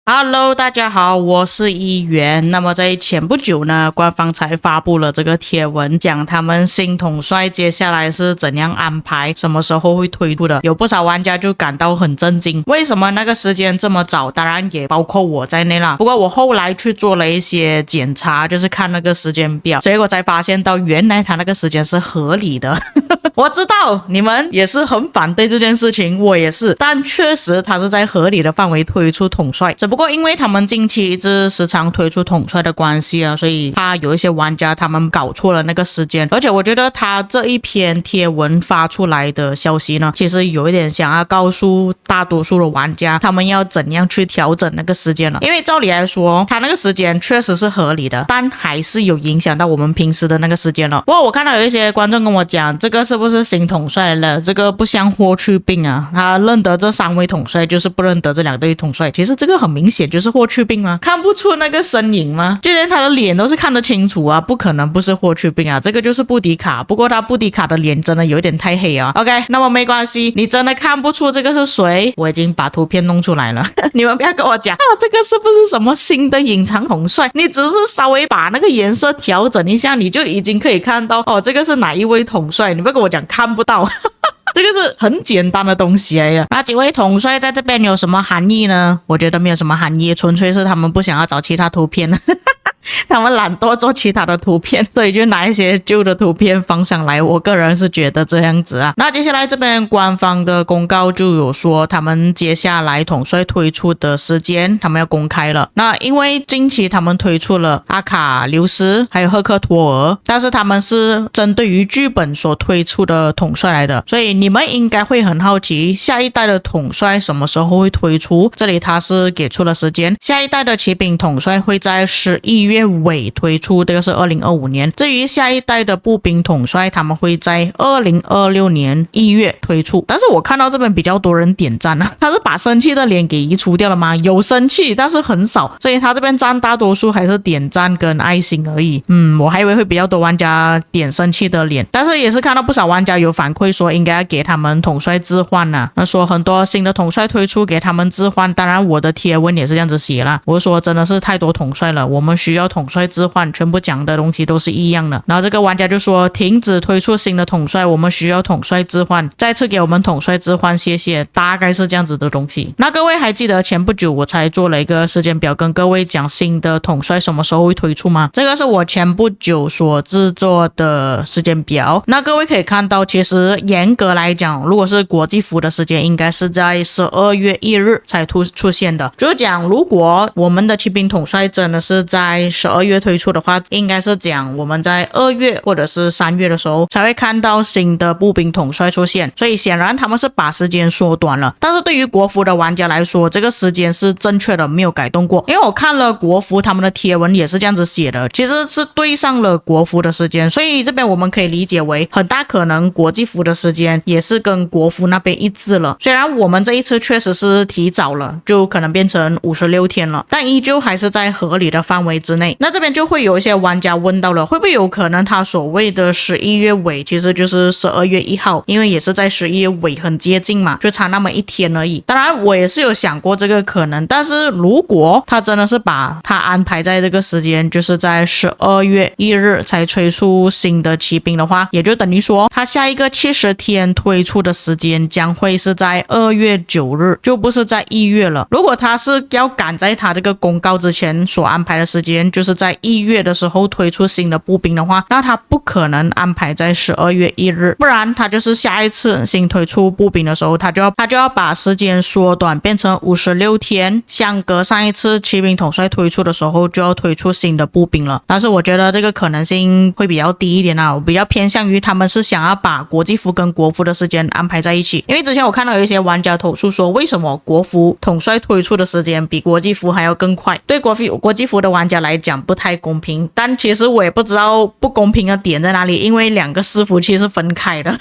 Hello，大家好，我是一元。那么在前不久呢，官方才发布了这个贴文，讲他们新统帅接下来是怎样安排，什么时候会推出的。有不少玩家就感到很震惊，为什么那个时间这么早？当然也包括我在内啦。不过我后来去做了一些检查，就是看那个时间表，结果才发现到原来他那个时间是合理的。我知道你们也是很反对这件事情，我也是，但确实他是在合理的范围推出统帅。只不过因为他们近期一直时常推出统帅的关系啊，所以他有一些玩家他们搞错了那个时间。而且我觉得他这一篇贴文发出来的消息呢，其实有一点想要告诉大多数的玩家他们要怎样去调整那个时间了。因为照理来说他那个时间确实是合理的，但还是有影响到我们平时的那个时间了。不过我看到有一些观众跟我讲，这个是不是新统帅了？这个不像霍去病啊，他认得这3位统帅，就是不认得这2对统帅。其实这个很明显就是霍去病吗？看不出那个身影吗？就连他的脸都是看得清楚啊，不可能不是霍去病啊，这个就是布迪卡。不过他布迪卡的脸真的有点太黑啊。OK， 那么没关系，你真的看不出这个是谁？我已经把图片弄出来了，你们不要跟我讲啊，这个是不是什么新的隐藏统帅？你只是稍微把那个颜色调整一下，你就已经可以看到哦，这个是哪一位统帅？你不要跟我讲看不到。这个是很简单的东西来的。那几位统帅在这边有什么含义呢？我觉得没有什么含义，纯粹是他们不想要找其他图片。他们懒惰做其他的图片，所以就拿一些旧的图片放上来。我个人是觉得这样子啊。那接下来这边官方的公告就有说，他们接下来统帅推出的时间他们要公开了。那因为近期他们推出了阿卡琉斯还有赫克托尔，但是他们是针对于剧本所推出的统帅来的，所以你们应该会很好奇下一代的统帅什么时候会推出。这里他是给出了时间，下一代的骑兵统帅会在11月尾推出，这个是2025年。至于下一代的步兵统帅，他们会在2026年1月推出。但是我看到这边比较多人点赞啊，他是把生气的脸给移除掉了吗？有生气，但是很少，所以他这边占大多数还是点赞跟爱心而已。我还以为会比较多玩家点生气的脸，但是也是看到不少玩家有反馈说应该要给他们统帅置换啊。那说很多新的统帅推出给他们置换，当然我的贴文也是这样子写啦。我说真的是太多统帅了，我们需要统帅置换，全部讲的东西都是一样的。然后这个玩家就说停止推出新的统帅，我们需要统帅置换，再次给我们统帅置换，谢谢。大概是这样子的东西。那各位还记得前不久我才做了一个时间表跟各位讲新的统帅什么时候会推出吗？这个是我前不久所制作的时间表。那各位可以看到，其实严格来讲，如果是国际服的时间应该是在12月1日才出现的。就是讲如果我们的骑兵统帅真的是在12月推出的话，应该是讲我们在2月或者是3月的时候才会看到新的步兵统帅出现。所以显然他们是把时间缩短了。但是对于国服的玩家来说，这个时间是正确的，没有改动过。因为我看了国服他们的贴文也是这样子写的，其实是对上了国服的时间。所以这边我们可以理解为很大可能国际服的时间也是跟国服那边一致了。虽然我们这一次确实是提早了，就可能变成56天了，但依旧还是在合理的范围之内。那这边就会有一些玩家问到了，会不会有可能他所谓的11月尾其实就是12月1号，因为也是在11月尾很接近嘛，就差那么一天而已。当然我也是有想过这个可能，但是如果他真的是把他安排在这个时间，就是在12月1日才推出新的骑兵的话，也就等于说他下一个70天推出的时间将会是在2月9日，就不是在1月了。如果他是要赶在他这个公告之前所安排的时间，就是在1月的时候推出新的步兵的话，那他不可能安排在12月1日，不然他就是下一次新推出步兵的时候，他就要把时间缩短变成56天，相隔上一次骑兵统帅推出的时候就要推出新的步兵了。但是我觉得这个可能性会比较低一点啊，我比较偏向于他们是想要把国际服跟国服的时间安排在一起。因为之前我看到有一些玩家投诉说，为什么国服统帅推出的时间比国际服还要更快，对国际服的玩家来讲不太公平。但其实我也不知道不公平的点在哪里，因为两个伺服器是分开的。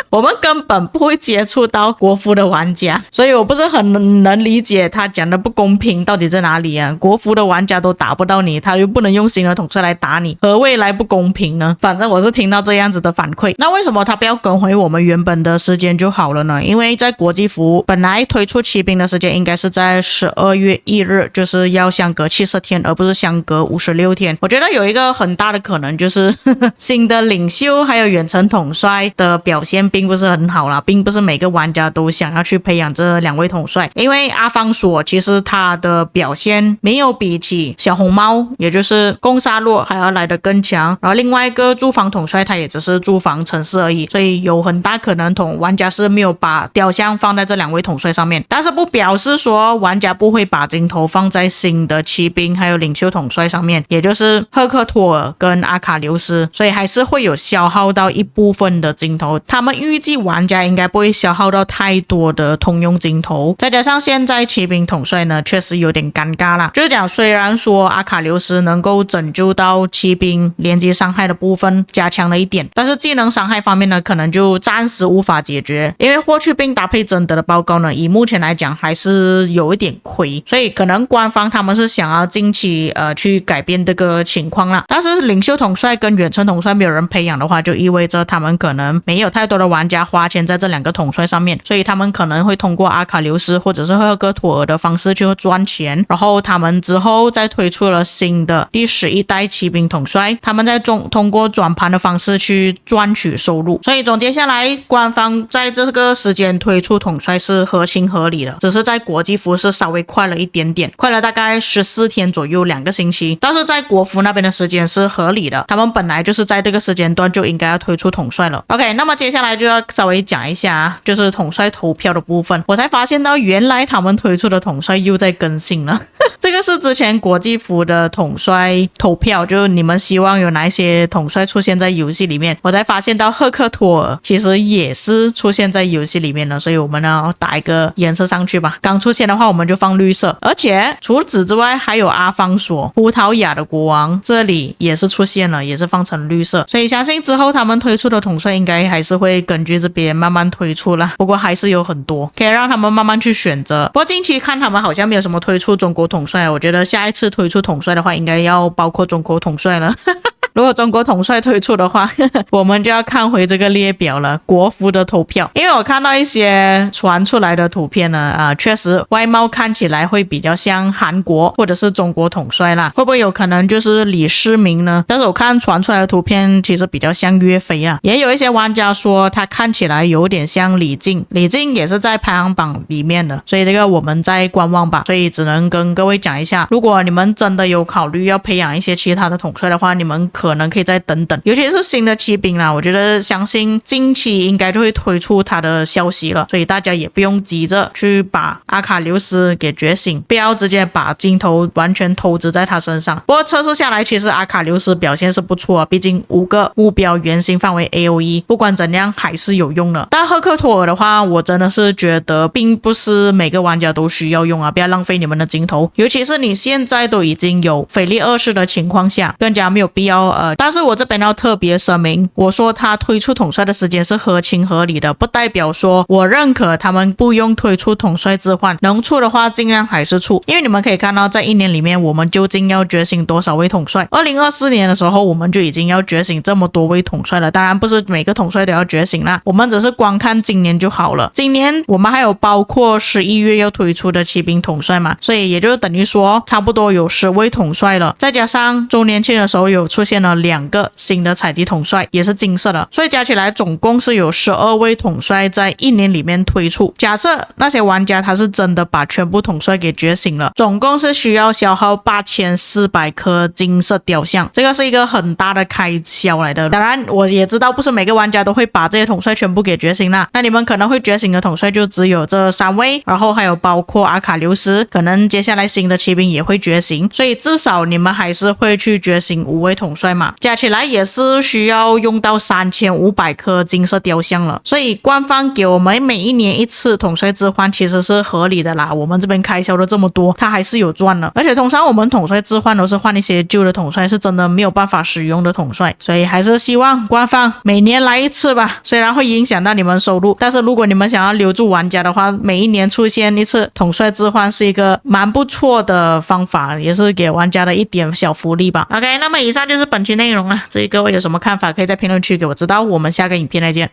我们根本不会接触到国服的玩家，所以我不是很能理解他讲的不公平到底在哪里啊？国服的玩家都打不到你，他又不能用新的统帅来打你，何谓来不公平呢？反正我是听到这样子的反馈。那为什么他不要跟回我们原本的时间就好了呢？因为在国际服本来推出骑兵的时间应该是在12月1日，就是要相隔70天，而不是相隔56天。我觉得有一个很大的可能就是新的领袖还有远程统帅的表现并不是很好啦，并不是每个玩家都想要去培养这2位统帅。因为阿方索其实他的表现没有比起小红帽，也就是攻杀弱还要来得更强，然后另外一个驻防统帅他也只是驻防城市而已，所以有很大可能玩家是没有把雕像放在这2位统帅上面。但是不表示说玩家不会把镜头放在新的骑兵还有领袖统帅上面，也就是赫克托尔跟阿卡琉斯，所以还是会有消耗到一部分的镜头。他们预计玩家应该不会消耗到太多的通用镜头，再加上现在骑兵统帅呢确实有点尴尬啦，就是讲虽然说阿卡琉斯能够拯救到骑兵连接伤害的部分加强了一点，但是技能伤害方面呢可能就暂时无法解决，因为霍去病搭配贞德的报告呢以目前来讲还是有一点亏，所以可能官方他们是想要近期去改变这个情况啦。但是领袖统帅跟远程统帅没有人培养的话，就意味着他们可能没有太多的玩家花钱在这2个统帅上面，所以他们可能会通过阿卡琉斯或者是赫克托尔的方式去赚钱，然后他们之后再推出了新的第11代骑兵统帅，他们再通过转盘的方式去赚取收入。所以总结下来，官方在这个时间推出统帅是合情合理的，只是在国际服是稍微快了一点点，快了大概14天左右，2个星期，但是在国服那边的时间是合理的，他们本来就是在这个时间段就应该要推出统帅了。 OK， 那么接下来就要稍微讲一下就是统帅投票的部分，我才发现到原来他们推出的统帅又在更新了这个是之前国际服的统帅投票，就是你们希望有哪一些统帅出现在游戏里面，我才发现到赫克托尔其实也是出现在游戏里面的，所以我们要打一个颜色上去吧，刚出现的话我们就放绿色，而且除此之外还有阿方索葡萄牙的国王这里也是出现了，也是放成绿色，所以相信之后他们推出的统帅应该还是会根据这边慢慢推出啦，不过还是有很多可以让他们慢慢去选择。不过近期看他们好像没有什么推出中国统帅，我觉得下一次推出统帅的话应该要包括中国统帅了如果中国统帅推出的话我们就要看回这个列表了，国服的投票。因为我看到一些传出来的图片呢，确实外貌看起来会比较像韩国或者是中国统帅啦，会不会有可能就是李世民呢？但是我看传出来的图片其实比较像岳飞啊，也有一些玩家说他看起来有点像李靖，李靖也是在排行榜里面的，所以这个我们再观望吧。所以只能跟各位讲一下，如果你们真的有考虑要培养一些其他的统帅的话，你们可能可以再等等，尤其是新的骑兵啦，我觉得相信近期应该就会推出他的消息了，所以大家也不用急着去把阿卡琉斯给觉醒，不要直接把镜头完全投资在他身上。不过测试下来其实阿卡琉斯表现是不错啊，毕竟5个目标圆形范围 AOE 不管怎样还是有用的。但赫克托尔的话我真的是觉得并不是每个玩家都需要用啊，不要浪费你们的镜头，尤其是你现在都已经有腓力2世的情况下更加没有必要但是我这边要特别声明，我说他推出统帅的时间是合情合理的，不代表说我认可他们不用推出统帅置换，能出的话尽量还是出。因为你们可以看到在1年里面我们究竟要觉醒多少位统帅，2024年的时候我们就已经要觉醒这么多位统帅了，当然不是每个统帅都要觉醒啦，我们只是光看今年就好了。今年我们还有包括11月要推出的骑兵统帅嘛，所以也就等于说差不多有10位统帅了，再加上周年庆的时候有出现了2个新的采集统帅也是金色的，所以加起来总共是有12位统帅在1年里面推出。假设那些玩家他是真的把全部统帅给觉醒了，总共是需要消耗8400颗金色雕像，这个是一个很大的开销来的。当然我也知道不是每个玩家都会把这些统帅全部给觉醒啦，那你们可能会觉醒的统帅就只有这3位，然后还有包括阿卡琉斯，可能接下来新的骑兵也会觉醒，所以至少你们还是会去觉醒5位统帅帅嘛，加起来也是需要用到3500颗金色雕像了，所以官方给我们每一年一次统帅置换其实是合理的啦，我们这边开销的这么多，它还是有赚的，而且通常我们统帅置换都是换一些旧的统帅，是真的没有办法使用的统帅，所以还是希望官方每年来一次吧，虽然会影响到你们收入，但是如果你们想要留住玩家的话，每一年出现一次统帅置换是一个蛮不错的方法，也是给玩家的一点小福利吧。 OK， 那么以上就是本期内容了，至于各位有什么看法可以在评论区给我知道，我们下个影片再见。